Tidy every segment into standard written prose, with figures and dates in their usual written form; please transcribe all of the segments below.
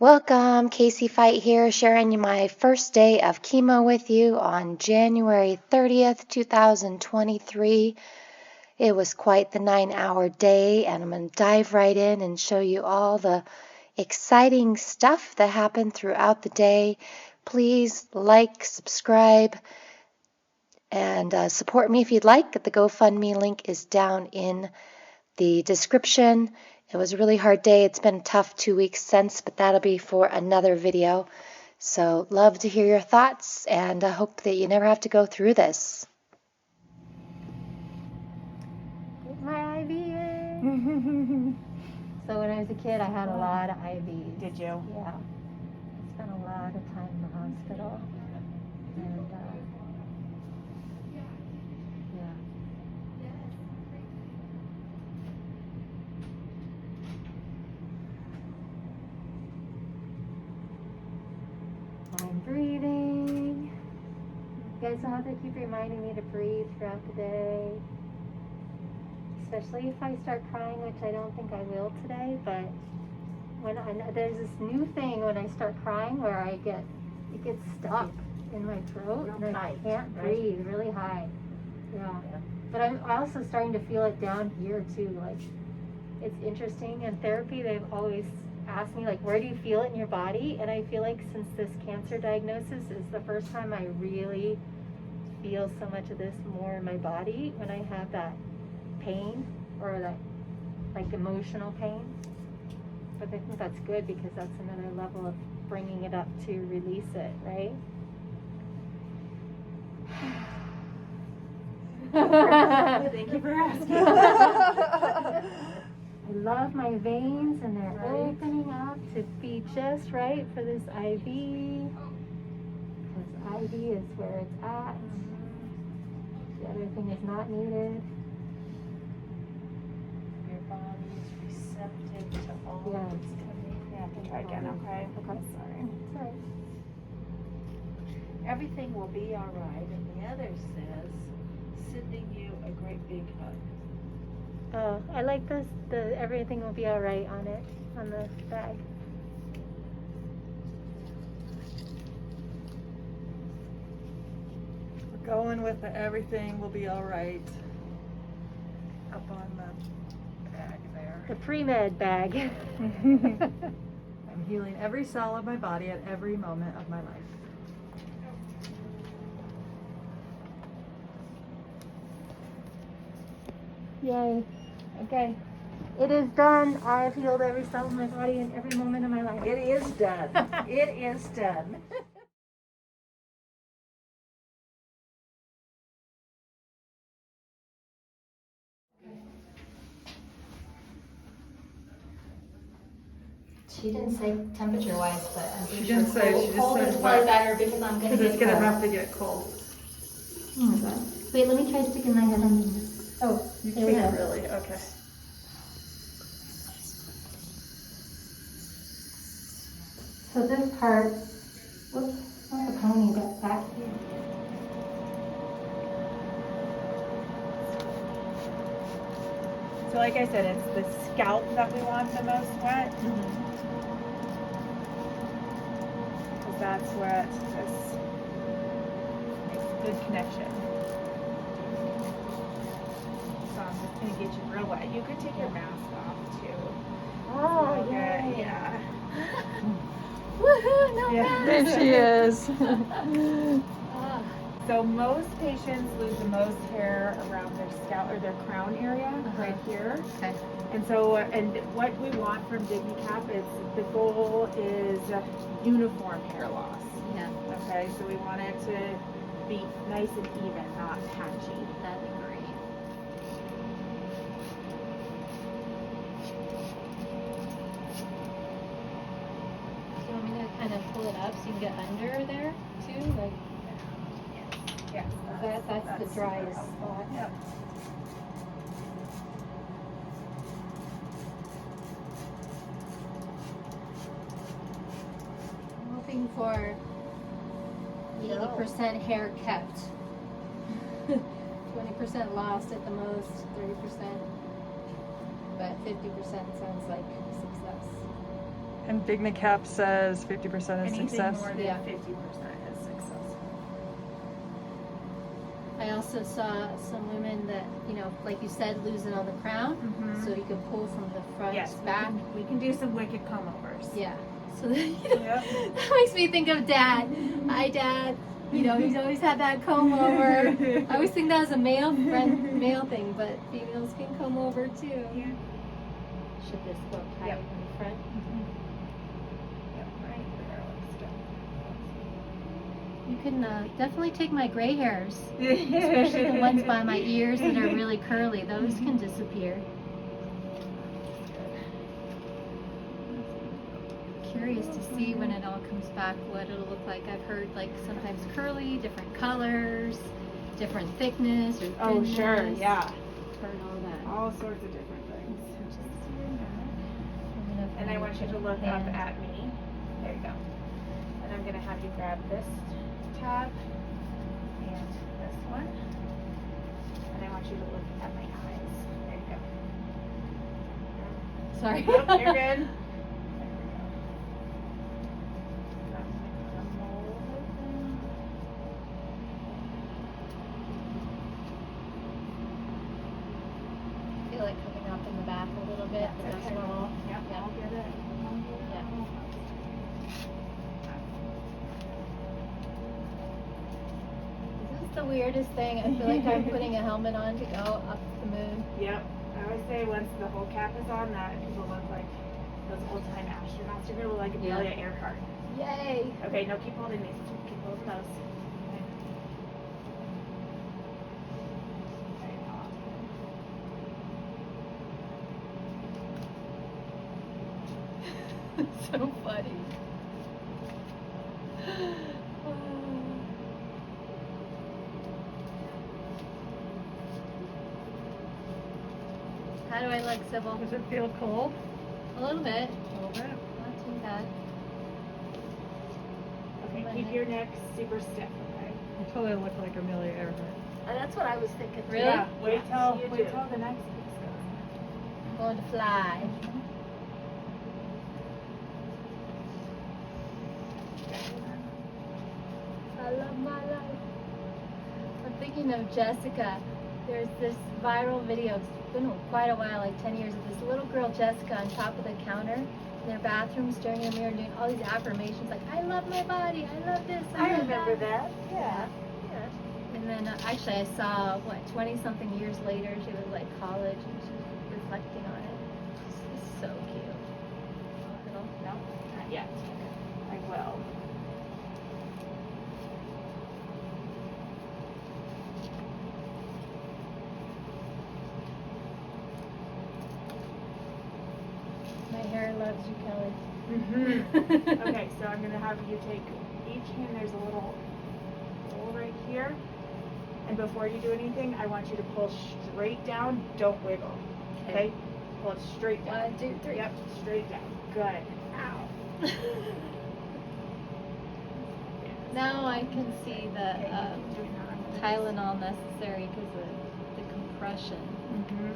Welcome, Casey Fight here, sharing my first day of chemo with you on January 30th, 2023. It was quite the 9-hour day, and I'm going to dive right in and show you all the exciting stuff that happened throughout the day. Please like, subscribe, and support me if you'd like. The GoFundMe link is down in the description. It was a really hard day. It's been a tough 2 weeks since, but that'll be for another video. So love to hear your thoughts, and I hope that you never have to go through this. Get my IV in. So when I was a kid, I had a lot of IVs. Did you? Yeah. I spent a lot of time in the hospital. And, yeah. I'm breathing. You guys will have to keep reminding me to breathe throughout the day. Especially if I start crying, which I don't think I will today, but there's this new thing when I start crying where it gets stuck in my throat and I can't breathe really high. Yeah. But I'm also starting to feel it down here too. Like, it's interesting. In therapy, they've always asked me, like, where do you feel it in your body? And I feel like since this cancer diagnosis is the first time I really feel so much of this more in my body when I have that pain or that like emotional pain. But I think that's good because that's another level of bringing it up to release it, right? Thank you for asking. I love my veins, and they're opening up to be just right for this IV. Because IV is where it's at. The other thing is not needed. Your body is receptive to all Yes. that's coming. You have to try again, okay? Okay. Sorry. Sorry. Everything will be all right, and the other says, sending you a great big hug. Oh, I like this. The everything will be all right on it, on the bag. We're going with the everything will be all right. Up on the bag there. The PreMed bag. I'm healing every cell of my body at every moment of my life. Yay. Okay. It is done. I've healed every cell of my body in every moment of my life. It is done. It is done. She didn't say temperature-wise, but I'm pretty She didn't say, she just cold said is probably wet. better because I'm gonna Because it's get gonna cold. have to get cold. Oh my god. Wait, let me try sticking my head under this. Oh, You there we can't go. really, okay. So this part, whoops, not the pony, but back here. So like I said, it's the scalp that we want the most wet. Because that's what this makes a good connection. So I'm just gonna get you real wet. You could take your mask off too. Oh, Okay, yay. yeah. Woohoo, no Yeah, mask. there she is. Ah, So most patients lose the most hair around their scalp or their crown area, right here. Okay. And so, and what we want from DigniCap is, the goal is uniform hair loss. Yeah, Okay, so we want it to be nice and even, not patchy. that'd be great. Do you want me to kind of pull it up so you can get under there too? Like Yes. that's the driest spot. Yep. I'm hoping for 80% hair kept. 20% lost at the most, 30%. But 50% sounds like success. And Big McCap says 50% is Anything success. more than Yeah. 50% is success. I also saw some women that, you know, like you said, losing on the crown. Mhm. So you can pull from the front Yes, back. we can do some wicked comb overs. Yeah. So that, you know, Yep. that makes me think of Dad. Hi, Dad. You know, he's always had that comb over. I always think that was a male thing, but females can comb over too. Yeah. Should this go higher Yep. in the front? Yep, right there. You can definitely take my gray hairs, especially the ones by my ears that are really curly. Those can disappear. Curious to see when it all comes back what it'll look like. I've heard like sometimes curly, different colors, different thickness or thinness. Oh, sure, yeah. Heard all that. All sorts of different things. I'm gonna And I find want you the to look up hand. at me. There you go. And I'm going to have you grab this tab and this one. And I want you to look at my eyes. There you go. Sorry. Nope, you're good. There we go. I'm gonna mold it in. I feel like coming up in the back a little bit, but that's okay. normal. Yep, Yeah. I'll get it. Yeah. Is this the weirdest thing? I feel like I'm putting a helmet on to go up the moon. Yep. I always say once the whole cap is on, that people look like those old-time astronauts. You're gonna look like Yeah. Amelia Earhart. Yay! Okay, no, keep holding these. Keep holding those. So funny. How do I look, Sybil? Does it feel cold? A little bit. A little bit. Not too bad. Okay, keep your neck super stiff, okay? You totally look like Amelia Earhart. That's what I was thinking. Really? Yeah, wait Yes, till you wait do. till the next piece goes. I'm going to fly. I love my life. I'm thinking of Jessica. There's this viral video, it's been quite a while, like 10 years, of this little girl, Jessica, on top of the counter in their bathroom, staring in the mirror, doing all these affirmations like, I love my body, I love this, I love remember that. Yeah. And then actually I saw, what, 20-something years later, she was like college and she was reflecting on it. It's so cute. Little. No, not yet. I will. My hair loves you, Kelly. Mm-hmm. Okay, so I'm gonna have you take each hand. There's a little hole right here, and before you do anything, I want you to pull straight down. Don't wiggle. Okay? Pull it straight down. 1, 2, 3. Yep, straight down. Good. Ow. Now I can see the Okay, keep doing that. I'm gonna- Tylenol necessary because of the compression. Mhm.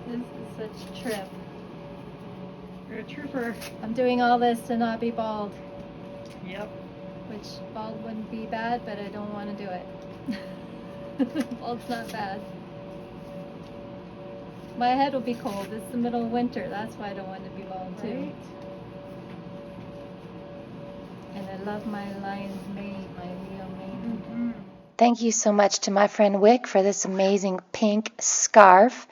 This is such a trip. You're a trooper. I'm doing all this to not be bald, Yep. which bald wouldn't be bad, but I don't want to do it. Bald's not bad. My head will be cold. It's the middle of winter. That's why I don't want to be bald too. Right. And I love my lion's mane, my Leo mane. Mhm. Thank you so much to my friend Wick for this amazing pink scarf.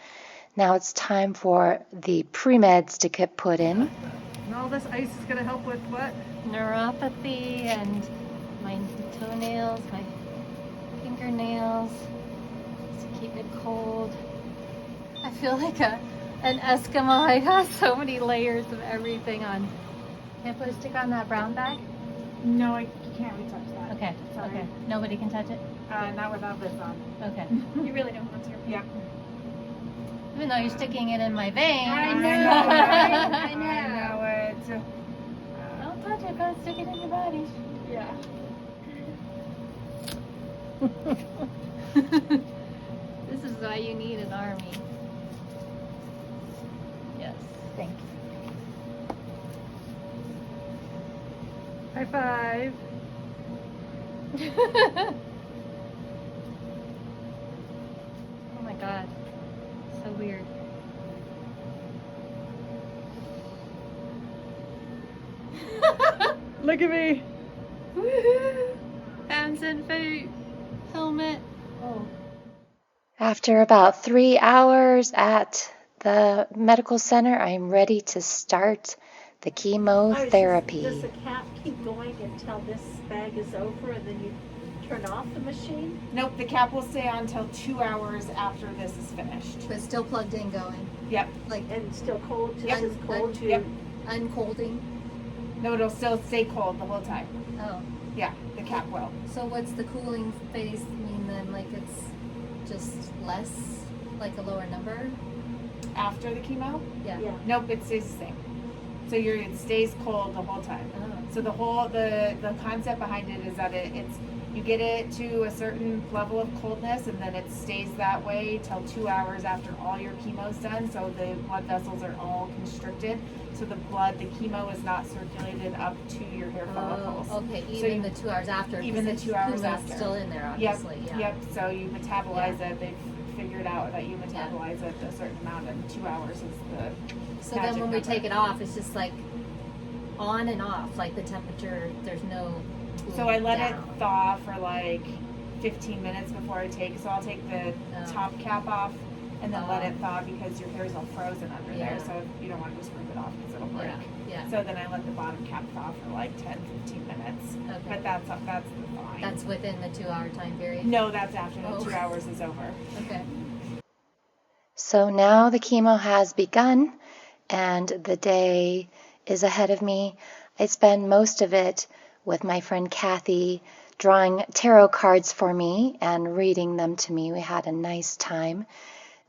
Now it's time for the PreMeds to get put in. And all this ice is gonna help with what? Neuropathy and my toenails, my fingernails, to keep it cold. I feel like an Eskimo. I got so many layers of everything on. Can I put a stick on that brown bag? No, you can't retouch that. Okay, Sorry. okay. Nobody can touch it? Not without this on. Okay. You really don't want to. Yep. Even though you're sticking it in my vein. I know, right? I know it. Don't touch it, go stick it in your body. Yeah. is why you need an army. Yes. Thank you. High five. Oh my god. So weird. Look at me. Woohoo! Hands and feet. Helmet. Oh. After about 3 hours at the medical center, I'm ready to start the chemotherapy. Does the cap keep going until this bag is over and then you turn off the machine? Nope, the cap will stay on until 2 hours after this is finished. But still plugged in going. Yep. Like And still cold, just Yep. as cold to... Yep. uncolding. No, it'll still stay cold the whole time. Oh. Yeah, the cap will. So what's the cooling phase mean then? Like it's just less, like a lower number? After the chemo? Yeah. Yeah. Nope, it stays the same. So it stays cold the whole time. Oh. So the concept behind it is that it's you get it to a certain level of coldness and then it stays that way till 2 hours after all your chemo's done. So the blood vessels are all constricted. So the chemo is not circulated up to your hair follicles. Oh, okay. So Even the 2 hours after. even the 2 hours after. Still in there, Yep, obviously. Yeah. yep. So you metabolize it. They've figured out that you metabolize it a certain amount, and 2 hours is the So then magic when we number. take it off, it's just like on and off, like the temperature. There's no. So I let down. it thaw for like 15 minutes before I take. So I'll take the top cap off and then let it thaw because your hair's all frozen under there. Yeah. So you don't want to just rip it off because it'll break. Yeah. So then I let the bottom cap thaw for like 10-15 minutes. Okay. But that's the thawing. That's within the 2 hour time period. No, that's after the Oh. 2 hours is over. Okay. So now the chemo has begun and the day is ahead of me. I spend most of it with my friend Kathy drawing tarot cards for me and reading them to me. We had a nice time.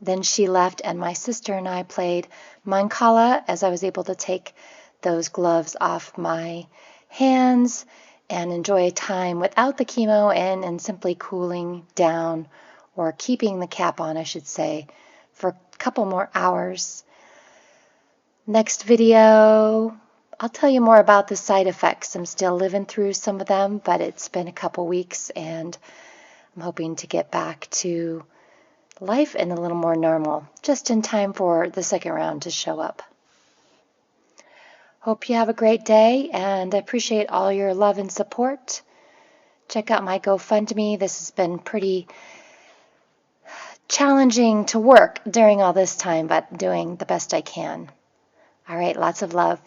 Then she left and my sister and I played Mancala as I was able to take those gloves off my hands and enjoy a time without the chemo in and simply cooling down or keeping the cap on, I should say, for a couple more hours. Next video, I'll tell you more about the side effects. I'm still living through some of them, but it's been a couple weeks and I'm hoping to get back to life and a little more normal, just in time for the second round to show up. Hope you have a great day and I appreciate all your love and support. Check out my GoFundMe. This has been pretty challenging to work during all this time, but doing the best I can. All right, lots of love.